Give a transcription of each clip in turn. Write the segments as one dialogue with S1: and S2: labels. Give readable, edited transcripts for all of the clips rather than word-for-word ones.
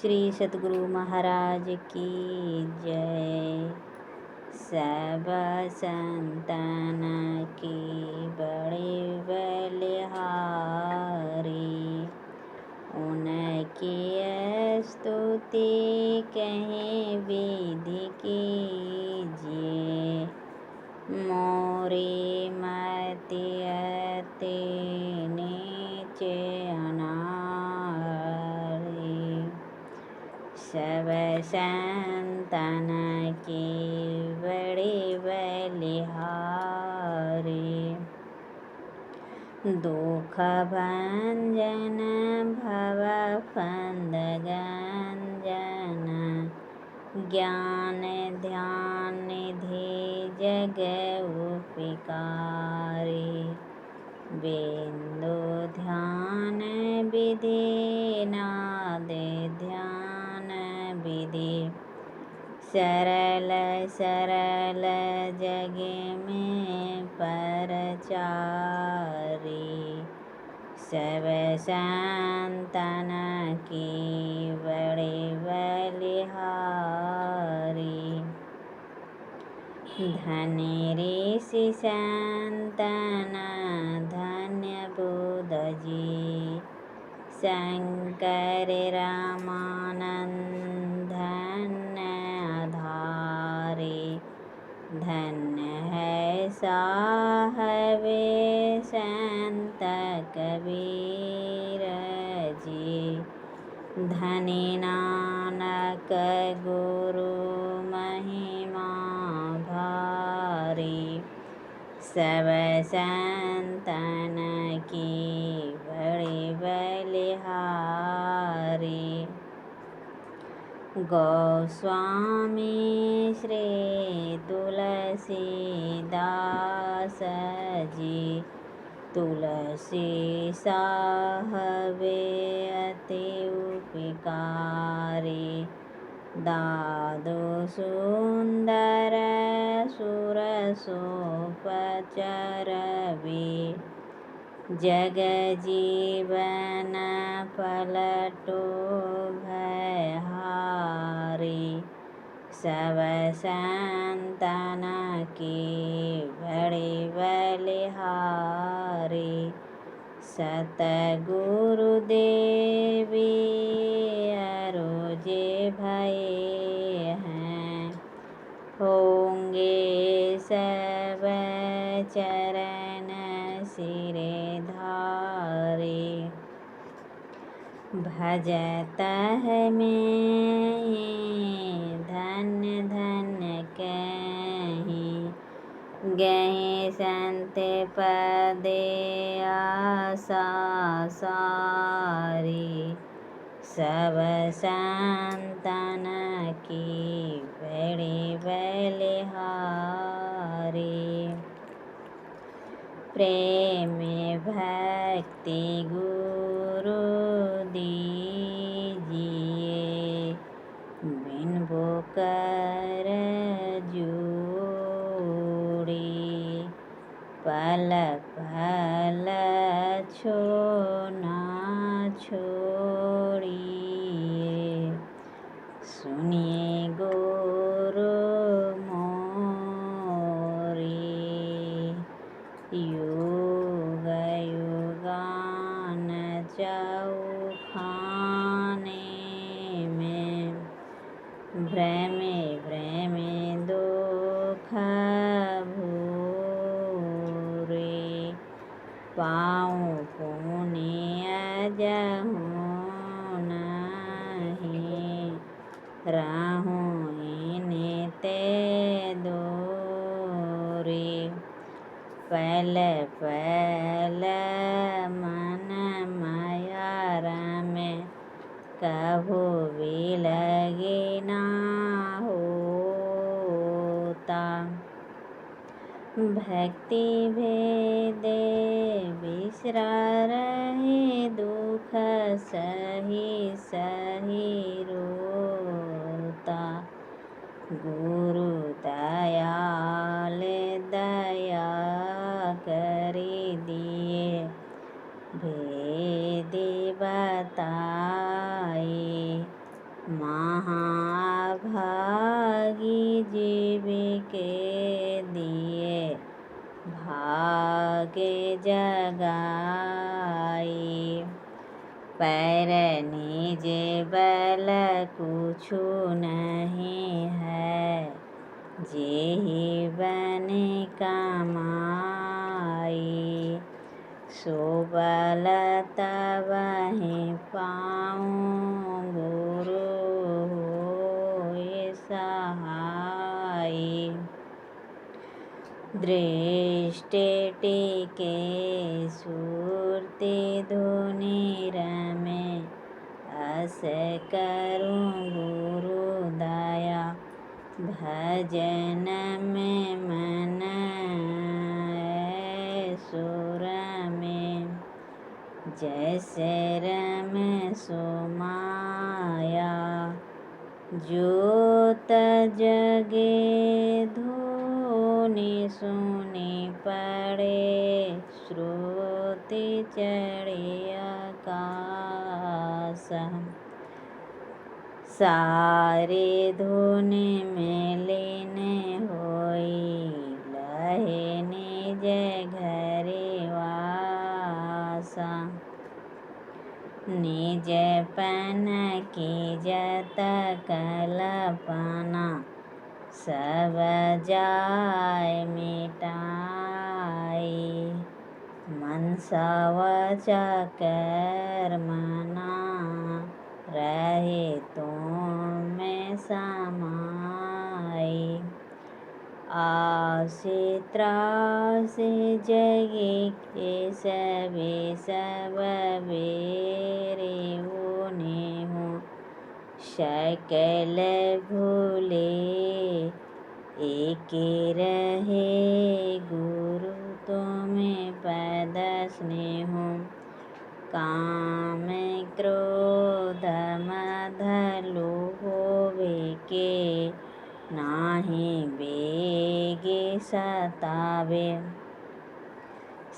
S1: श्री सतगुरु महाराज की जय। सब संतन की बड़े बलिहारी, उनकी स्तुति कहीं विधि कीजिए। मोरी मति अति नीचे अनाड़ी, सब संतन की बड़ी बलिहारी। दुख भंजन भव फंद गंजन, ज्ञान ध्यान निधि जग उपकारी। बिंदु ध्यान विधि नाद ध्यान विधि, सरल सरल जग में परचारी। सब संतन की बड़ी बलिहारी, धन्य ऋषि संतन धन्य बुद्ध जी। शंकर रामानंद धन्य आधारी, धन्य है साहबे संत कबीर जी। धनी नानक गुरु महिमा भारी, सब संतन की बड़ी बलिहारी। गोस्वामी श्री तुलसीदास जी, तुलसी साहबे अति उपकारी। दादु सुंदर सुरसोपचरबी, जग जीवन पलटो भयहारी। सब संतन की बड़ी बलिहारी, सतगुरुदेवी अरोजे भये हैं। होंगे सब चरण सिरे धारी, भजत में धन्य धन्य कहीं। गहे संत पदे आशा सारी, सब संतन की बड़ी बलिहारी। प्रेम भक्ति गुरु दीजिए, बिनबो कर जोड़ी। पल पल छो ना छोड़िए, सुनिए गुरु मोरी। युग युगान चौखाने में, भ्रमे भ्रमे दुख भूरे। पाऊँ पुण्य जहूँ नहीं, राहूँ नित्य दूरी। पल पल मन माया रमे, कभू बिलगे ना होता। भक्ति भेदे बिसरा रहे, दुख सही सही रोता। गुरु दयाल दया करी दिए, भेद बताए। जे बल कुछु नहीं है, जेहि बने कमाई। सो बल तबहि पाऊँ, गुरु होय सहाय। दृष्टि टिके सुरति धुनि रमे, अस करूँ गुरु दया। भजन में मन सुर में, जैसे रमे सो माया। ज्योत जगे धुनि सुनि पड़े, श्रुति चढ़े आकाश। सारी धुनि में लीन होई, लहे निज घरे वासा। निज पन कीजत कल्पना, सब जाय मिटाई। मनसा वाचा कर्मणा, रहे तुम में समाई। आसे त्रासे जगे के सबे सब बेरे होने हो। सकल भूले एके रहे, गुरु तुम्हें पद स्नेहो। काम क्रोध मद लोभ के, नाहि बेगे सतावे।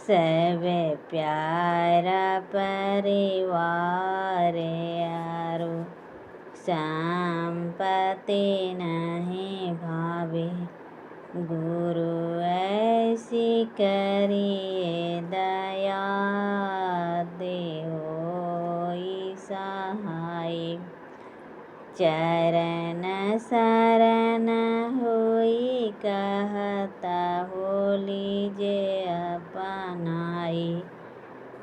S1: सब प्यारा परिवार आरो, संपत्ति नहीं भावे। गुरु ऐसी करिए दया, देहोई सहाय। चरण शरण होई कहता, हो लीजे अपनाई।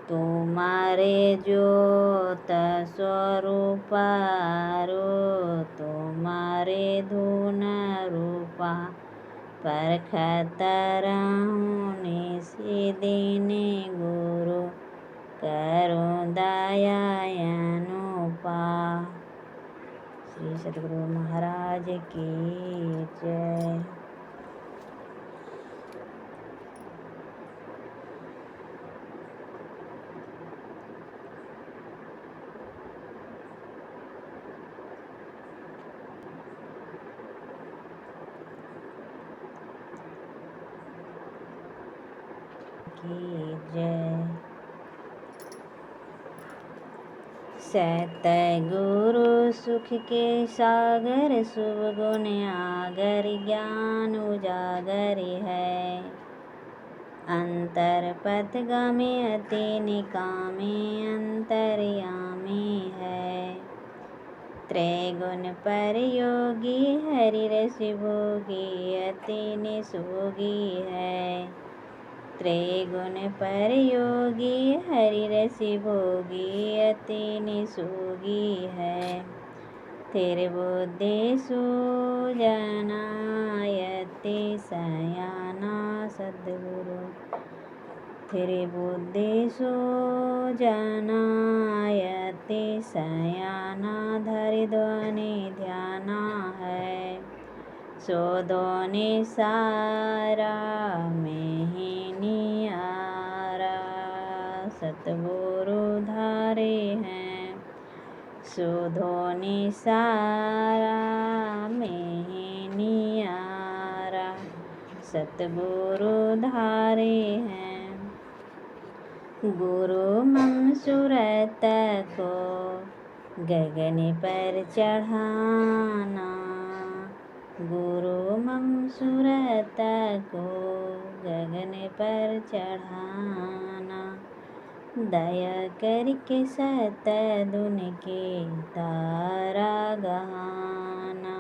S1: तुम्हारे ज्योत स्वरूपारो, तुम्हारे धुन रूपा। परखत रहूँ निशिदिन, गुरु करो दया अनुपा। श्री सद्गुरु महाराज की जय। सतगुरु सुख के सागर, शुभ गुण आगर, ज्ञान उजागर है। अंतर पथगामी अति निकामी, अंतर्यामी है। त्रैगुण पर योगी, हरि रस भोगी, अति निसोगी है। त्रैगुण पर योगी, हरि रस भोगी, अति निसोगी है। थिर बुद्धि सूजना, अति सयाना सद्गुरु। थिर बुद्धि सूजना, अति सयाना, धरि ध्वनि ध्याना है। सो ध्वनि सारा में ही नियारा, सतगुरु धारे हैं। सो ध्वनि सारा में ही नियारा, सतगुरु धारे हैं। गुरु मम सूरत को गगन पर चढ़ाना, गुरु मम सूरत को गगन पर चढ़ाना। दया करके सतदुन के धारा गहाना,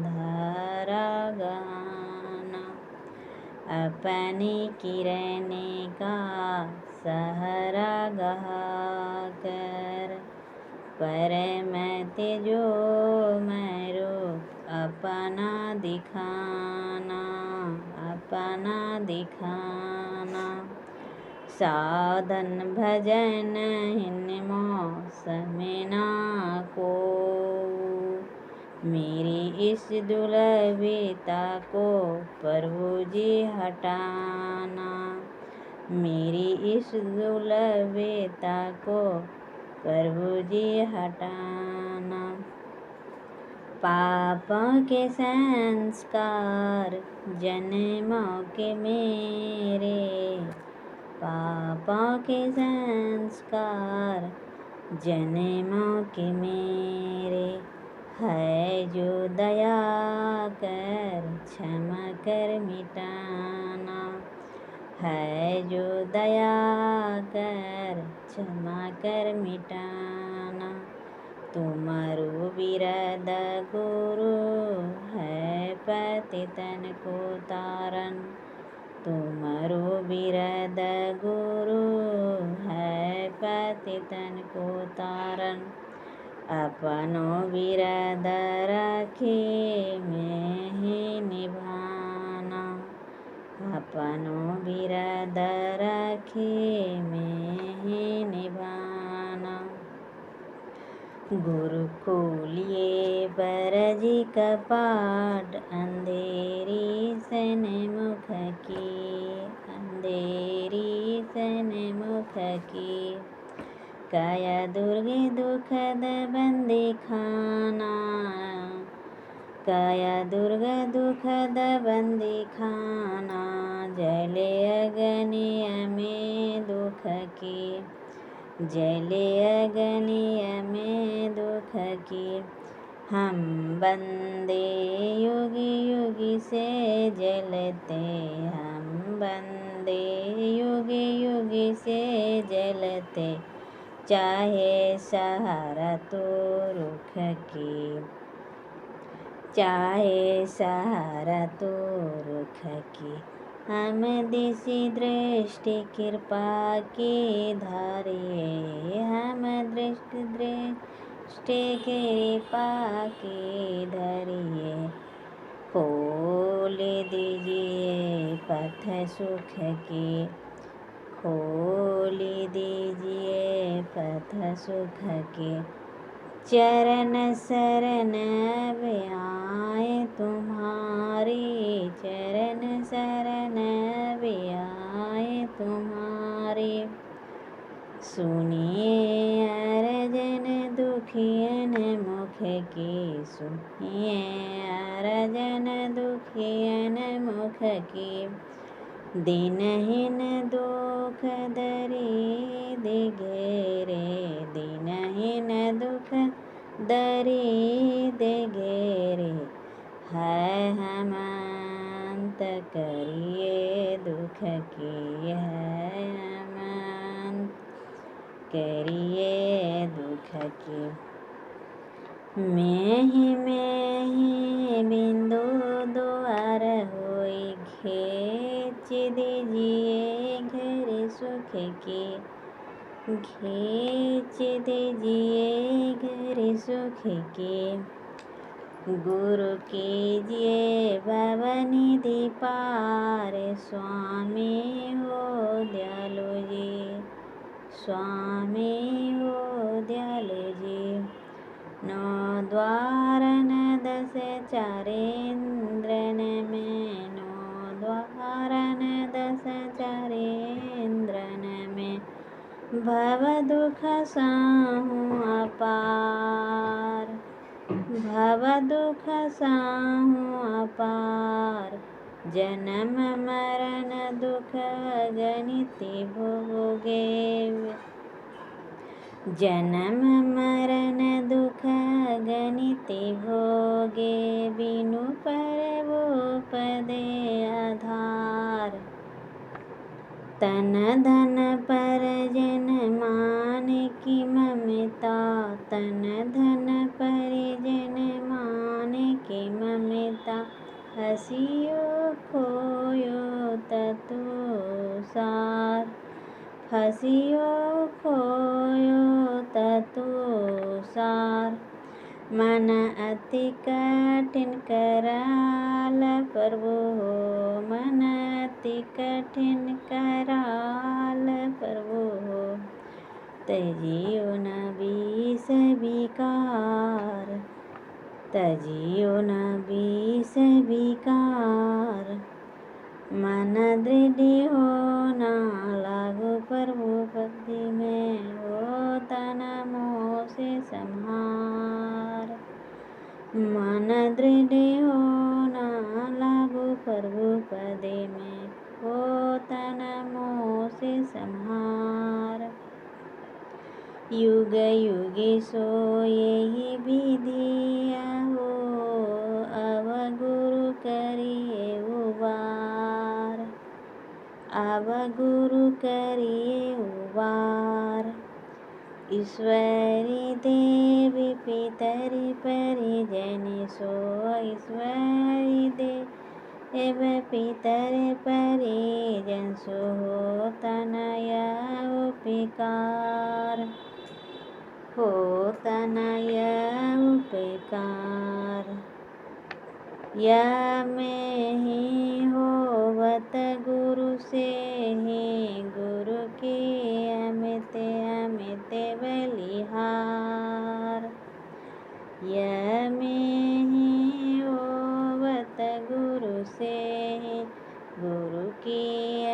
S1: धारा गहाना। अपनी किरण का सहारा गहाकर परमत जो मरो अपना दिखाना, अपना दिखाना। साधन भजन हिन्मो समेना को, मेरी इस दुर्लभता को प्रभु जी हटाना, मेरी इस दुर्लभता को प्रभु जी हटाना। पापों के संस्कार जन्मों के मेरे, पापों के संस्कार जन्मों के मेरे, है जो दया कर क्षमा कर मिटाना, है जो दया कर क्षमा कर मिटाना। तुम्हारो बिरद गुरु है पतितन को तारन, तुम्हारो बिरद गुरु है पतितन को तारन। अपनो बिरद रखे मैं ही निभाना, अपनो बिरद रखे मैं ही निभाना। गुरु खोलिए बरजी कपाट अंधेरी सन्मुख की, अंधेरी सन्मुख की। काया दुर्गे दुखद बंदी खाना, काया दुर्गा दुखद बंदी खाना। जले अग्नि में दुख की, जले अग्नि में दुख की। हम बंदे युगी युगी से जलते, हम बंदे युगी युगी से जलते। चाहे सहारा तो रुख की, चाहे सहारा तो रुख की। हम दिशि दृष्टि कृपा की धारिये, हम दृष्टि कृपा की धरिये। खोल दीजिए पथ सुख की, खोल दीजिए पथ सुख की। चरण शरण अब आए तुम्हारी, चरण शरण अब आए तुम्हारी। सुनिए अर्जन दुखियन मुख की, सुनिए अर्जन दुखियन मुख की। दीनहीन दुख दरिद घेरे, दीनहीन दुख दरिद घेरे। है हमंत करिए दुख की, है हमंत करिए दुख की। मैं ही बिंदु द्वार होई, खींच दीजिए घर सुख की, खींच दीजिए घर सुख की। गुरु कीजिए भवनिधि पार, स्वामी हो दयालु जी, स्वामी हो दयालु जी। नौ द्वार न दस चारेन्द्रन में, नौ द्वार न दस चारेन्द्रन में। भव दुख साहू अपार, भव दुख साहू अपार। जन्म मरण दुख गणित भोगे, जन्म मरण दुख गणित भोगे। बिनु प्रभु पदे आधार, तन धन परिजन मान की ममता, तन धन परिजन मान की ममता, हसियो खोयो ततु सार, हसियो खोयो ततु सार। मन अति कठिन कराल प्रभु हो, मन अति कठिन कराल प्रभु हो, तजियो न बीस विकार, तजियो न बीस विकार। मन दृढ़ हो ना लागो प्रभु भक्ति में, हो तन मोह से संहार। मन दृढ़ हो ना लागो प्रभु पदे में, हो तन मोह से संहार। युग युगी सो यही विधिया हो, अब गुरु करिए उबार, अब गुरु करिए उबार। ईश्वरी देवी पितरि परिजन सो, ईश्वरी देव पितरि परिजन सो, हो तनय उपकार, हो तनय उपकार। या में ही होवत गुरु से ही, गुरु के अमित अमित बलिहार। या में ही होवत गुरु से ही, गुरु के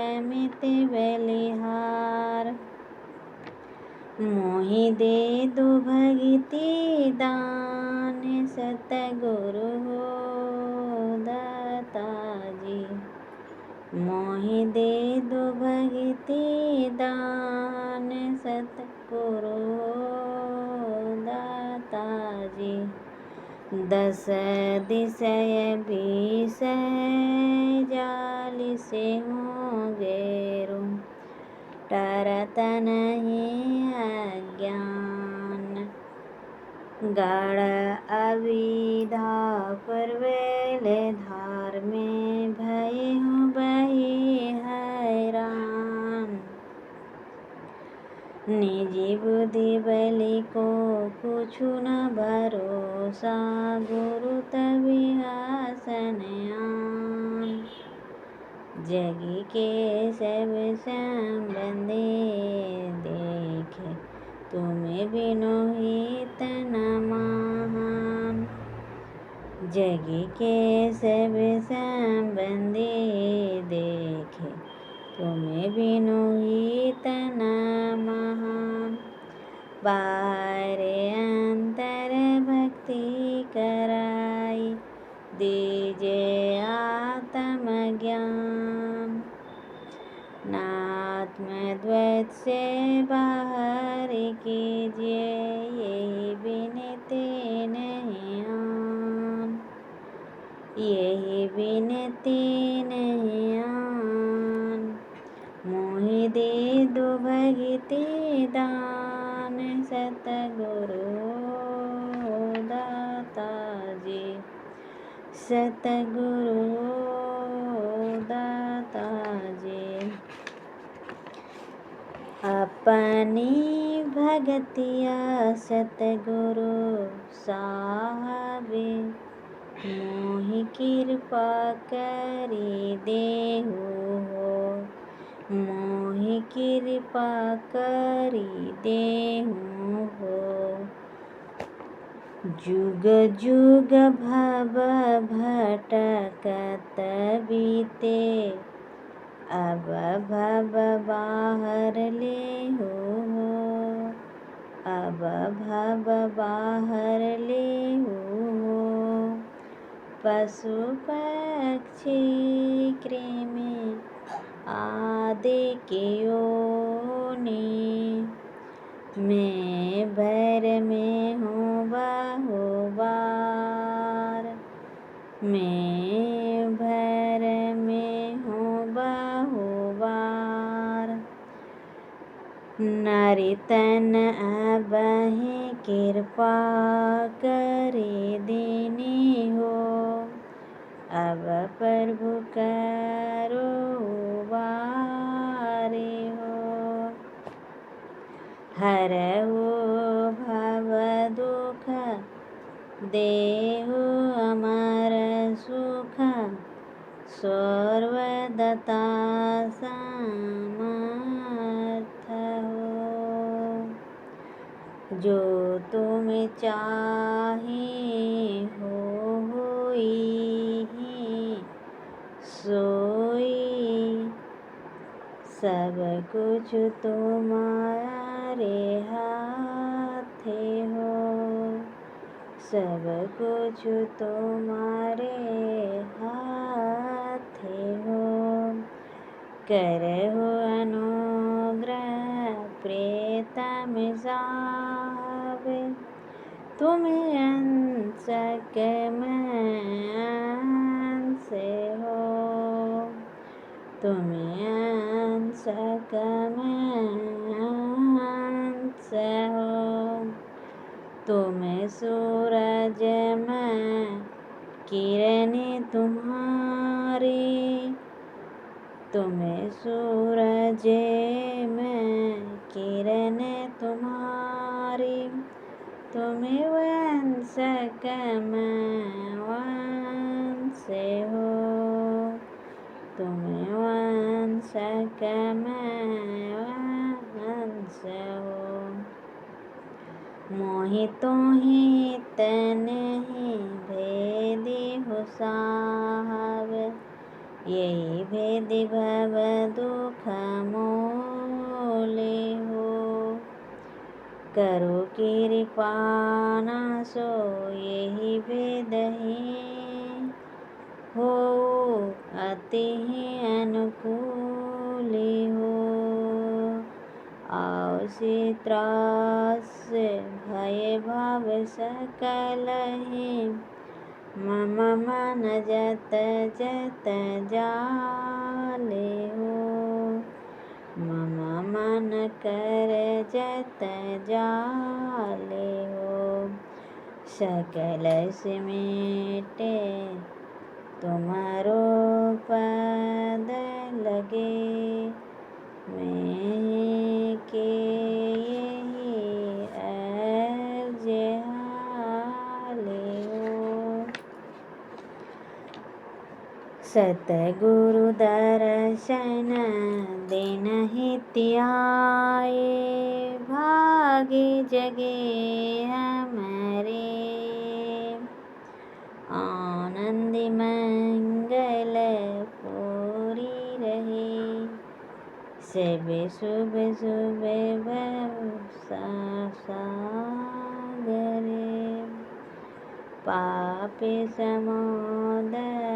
S1: अमित बलिहार। मोहि दे दो भगति दान, सतगुरु हो दाता जी, मोहि दे दो भगति दान, सतगुरु हो दाता जी। दस दिशय विषय जाल से हूँ घेरू, टरत नहीं अज्ञान। गाढ़ अविद्या प्रबल धार में, भय हूँ बही हैरान। निजी बुद्धि बलि को कुछु न भरोसा, गुरु तभी आसन आन। जग के सब संबंधी देखे, तुम्हें बिनु हित न महान। जग के सब संबंधी देखे, तुम्हें बिनु हित न महान। बाहरे अंतर भक्ति कराई, दीजे आत्म ज्ञान। नात्मद्वैत से बाहर कीजिए, यही विनती नहीं आन, यही विनती नहीं आन। मोहि दे दो भगति दान, सतगुरु हो दाता जी, सतगुरु हो दाता जी। अपनी भगतिया सतगुरु साहब, मोहि कृपा करी देहु हो, मोहि कृपा करी देहु हो। जुग जुग भव भटकत बीते, अब भव बाहर लेहु हो, अब भव बाहर लेहु हो। पशु पक्षी कृमि आदि की योनि, मैं भर में हूँ बाहुबार, मैं भर में हूँ बाहुबार। कीर्तन अबहि कृपा करे दीनी हो। अब प्रभु करो बारे हो। हरहु भव दुख देहु अमर सुख। सर्वदता समर्थ हो। जो तुम चाहे होई सोई। सब कुछ तुम्हारे हाथे हो। सब कुछ तुम्हारे हाथे हो। करहु अनुग्रह प्रीतम साहब। तुम अंश मैं अंश हो। तुम अंश मैं अंश हो। तुम सूरज में किरण तुम्हारी। तुम सूरज में किरण तुम्हारी। तुम वंश मैं वंश हो। तुम वंश मैं वंश हो। मोहि तोहि तनहि भेदि हो साहब। यही भेदि भव दुख मोले हो। करो कृपा नासो यही भेदहि हो। अति अनुकूल हो। आवसी त्रास भय भाव सकलहि। मम मन जत जत जाले हो। मम मन कर जत जाले हो। सकल सिमिटे तुम्हारो पद लगे। मैं के यही अर्ज हाले हो। सतगुरु दर्शन दिनहिति आए। भाग्य जगे हमरे। आनंद मंगल पूरी रहे। सब शुभ शुभ भव सागरे। पापी समोदर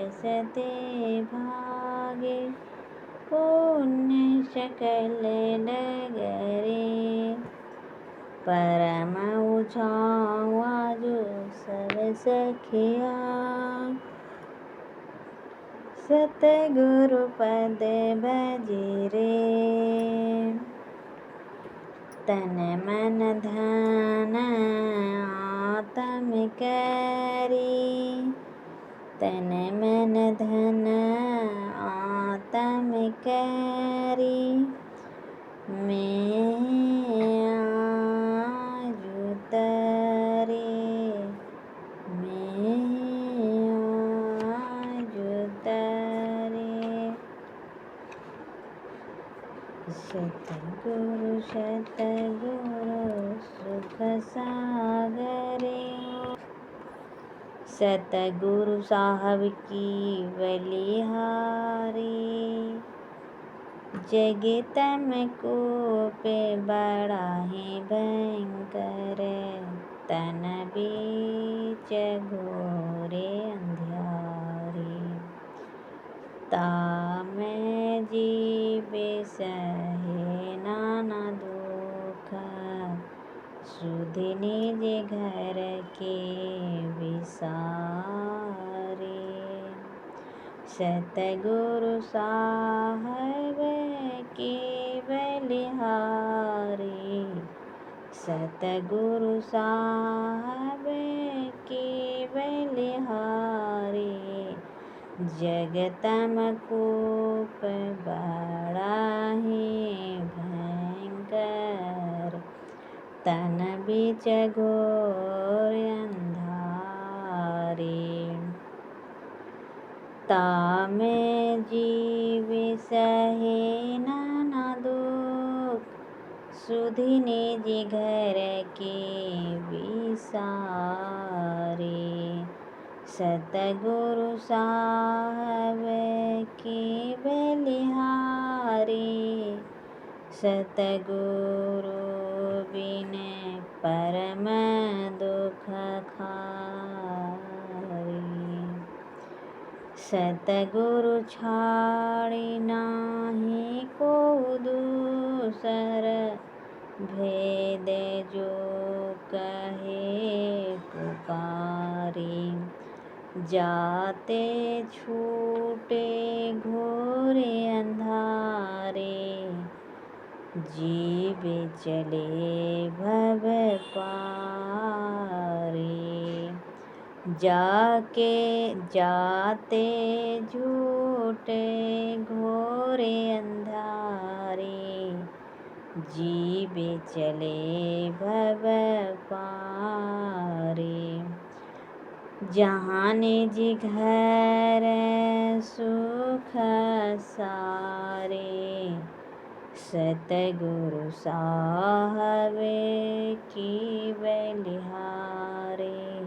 S1: सते भागे। पुण्य सकल डगरे। परम उछावाजु सब सखिया। सतगुरु पद भजिरे। तन मन धन आत्म करी। तन मन धन आत्म करी। मैं आजु तरे। मैं आजु तरे। सतगुरु सतगुरु सुख सागरे हो। सतगुरु साहब की बलिहारी। जगतम को पे बड़ा ही भयंकर। तन बीच घोरे अंधियारे। तामें जीवे सहे नाना दुख। सुधि निज घर के विसारे। सतगुरु साहब की बलिहारी। सतगुरु साहब की बलिहारी। जगतम कूप बड़ा ही भयंकर। तन बीच घोर अंधारी। तामे जीव सहे नाना दुख। सुधि निज घर के विसारे। सतगुरु साहब की बलिहारी। सतगुरु बिन परम दुख खारी। सतगुरु छाड़ि नाहि को दूसर। भेद जो कहे पुकारी। जाते छूटे घोरे अंधारे। जीव चले भव पारे। जाते झूठे घोरे अंधारे। जीव चले भव पारे। जहाँ निज घर सुख सारे। सतगुरु साहब की बलिहारी।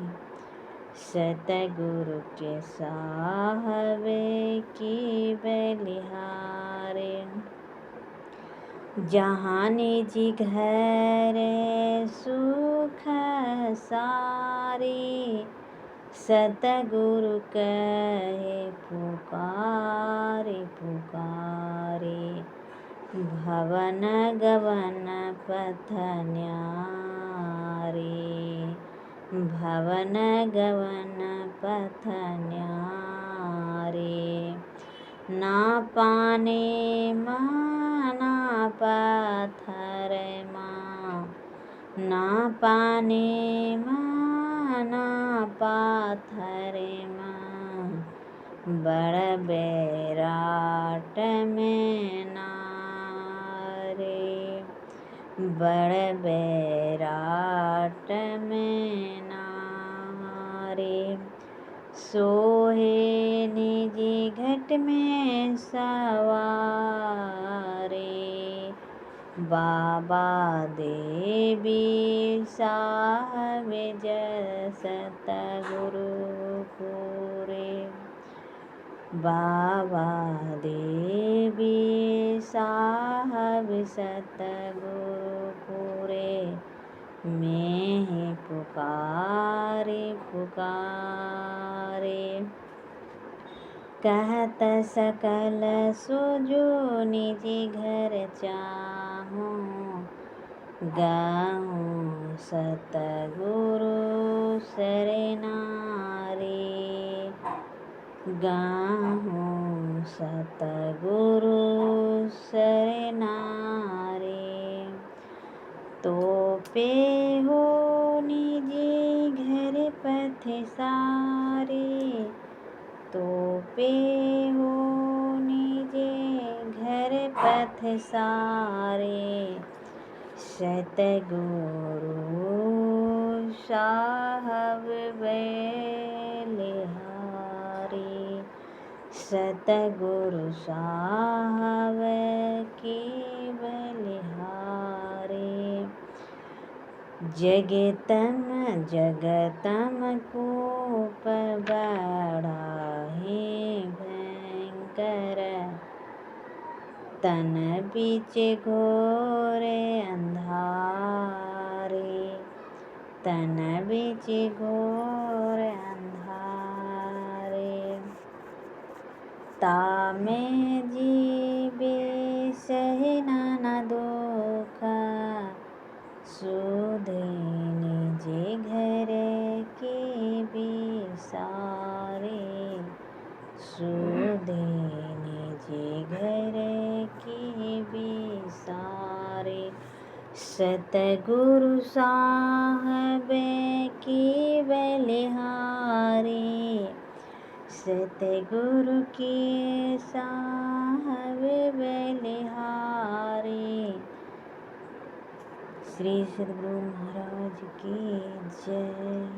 S1: सतगुरु के साहब की बलिहारी। जहाँ निज घर सुख सारे। सतगुरु कहे पुकारे पुकारे। भवन गवन पथ न्यारे। भवन गवन पथ न्यारे। ना पाने माँ ना पाथर माँ। ना पाने माँ ना पाथर माँ। बड़ बैराट में नारे। बड़ बैराट में नारे। सोहे निज घट में सवारे। बाबा देवी साहब सतगुरु पूरे। बाबा देवी साहब सतगुरु पूरे। मैं पुकारे पुकारे। कहत सकल सुजो निज घर चाहूँ। गाऊँ सतगुरु शरनारे। गाऊँ सतगुरु शरनारे। तो पे हो निजे घर पथ सारे। तो पे हो निजे घर पथ सारे। सतगुरु साहब बलिहारी। सतगुरु साहब की बलिहारी। जगतम कूप बड़ा ही भयंकर। तन बीच घोर अंधारे। तन बीच घोर अंधारे। तामे जीवे सहे नाना दुख। सुधि निज घर के विसारे। सुधि निज घर के विसारे। सतगुरु साहब की बलिहारी, सतगुरु की साहब बलिहारी। श्री सद्गुरु महाराज की जय।